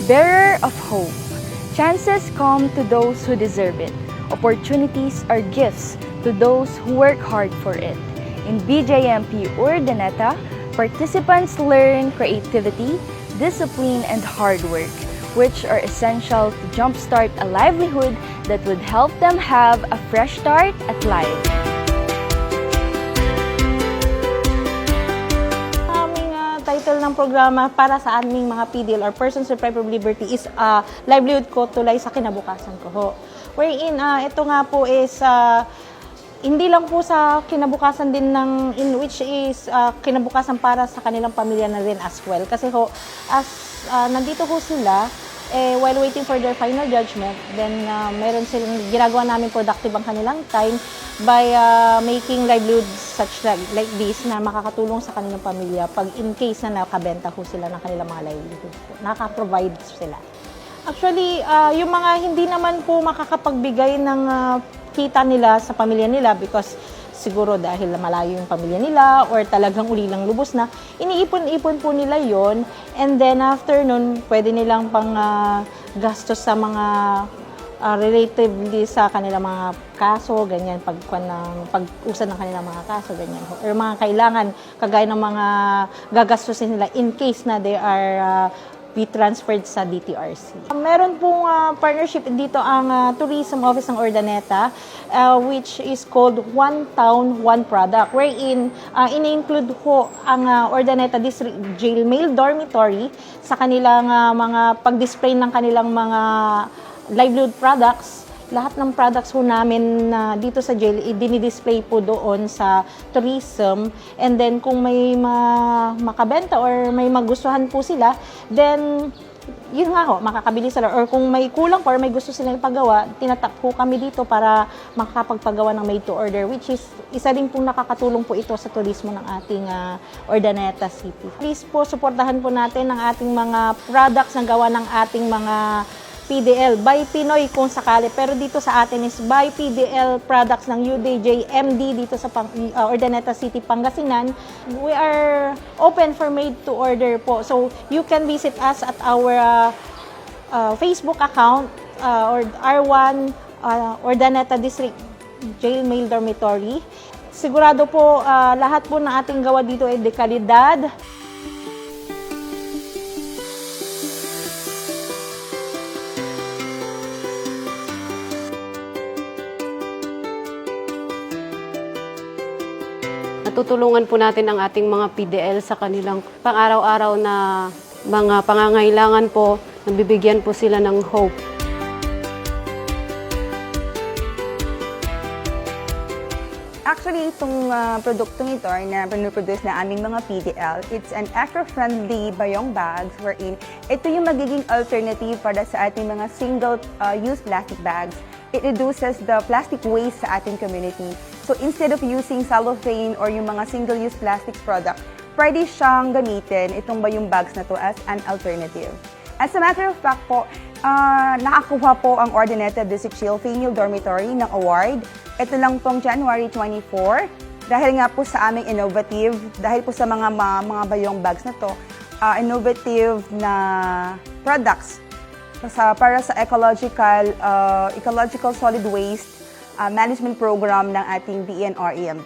bearer of hope. Chances come to those who deserve it. Opportunities are gifts to those who work hard for it. In BJMP Urdaneta, participants learn creativity, discipline, and hard work, which are essential to jumpstart a livelihood that would help them have a fresh start at life. Title ng programa para sa aming mga PDL or Persons Deprived of Liberty is livelihood ko tulay sa kinabukasan ko ho. Wherein ito nga po is hindi lang po sa kinabukasan din ng which is kinabukasan para sa kanilang pamilya na rin as well. Kasi ho, as nandito ho sila, while waiting for their final judgment, then meron silang ginagawa namin productive ang kanilang time by making livelihoods such like this na makakatulong sa kanilang pamilya pag in case na nakabenta ho sila ng kanilang mga livelihood po. Nakaka-provide sila. Actually, yung mga hindi naman po makakapagbigay ng kita nila sa pamilya nila because siguro dahil malayo yung pamilya nila or talagang ulilang lubos na, iniipon-ipon po nila yon, and then after nun, pwede nilang pang gastos sa mga relatively sa kanilang mga kaso, ganyan, pag-usan ng kanilang mga kaso, ganyan, or mga kailangan, kagaya ng mga gagastusin nila in case na they are be transferred sa DTRC. Meron pong partnership dito ang Tourism Office ng Urdaneta, which is called One Town, One Product, wherein ini-include ho ang Urdaneta District Jail Male Dormitory sa kanilang mga pag-display ng kanilang mga livelihood products. Lahat ng products ho namin dito sa jail, dinidisplay po doon sa tourism. And then kung may makabenta or may magustuhan po sila, then yun nga ho, makakabili sila. Or kung may kulang pa or may gusto silang ipagawa, tinatap po kami dito para makakapagpagawa ng made to order, which is isa din pong nakakatulong po ito sa turismo ng ating Urdaneta City. Please po, suportahan po natin ang ating mga products na gawa ng ating mga PDL, by Pinoy kung sakali, pero dito sa atin is by PDL products ng UDJ MD dito sa Urdaneta City, Pangasinan. We are open for made to order po. So you can visit us at our Facebook account or R1 Urdaneta District Jail Male Dormitory. Sigurado po lahat po ng ating gawa dito ay de kalidad. Natutulungan po natin ang ating mga PDL sa kanilang pang-araw-araw na mga pangangailangan po, nabibigyan po sila ng hope. Actually, itong produktong ito na pinoproduce na aming mga PDL, it's an eco-friendly bayong bags wherein ito yung magiging alternative para sa ating mga single-use plastic bags. It reduces the plastic waste sa ating community. So instead of using cellophane or yung mga single-use plastics product, pwede siyang gamitin itong bayong bags na to as an alternative. As a matter of fact po, nakakuha po ang Urdaneta District Jail Female Dormitory ng award. Ito lang pong January 24. Dahil nga po sa aming innovative, dahil po sa mga bayong bags na to, innovative na products para sa ecological solid waste management program ng ating DNR EMB.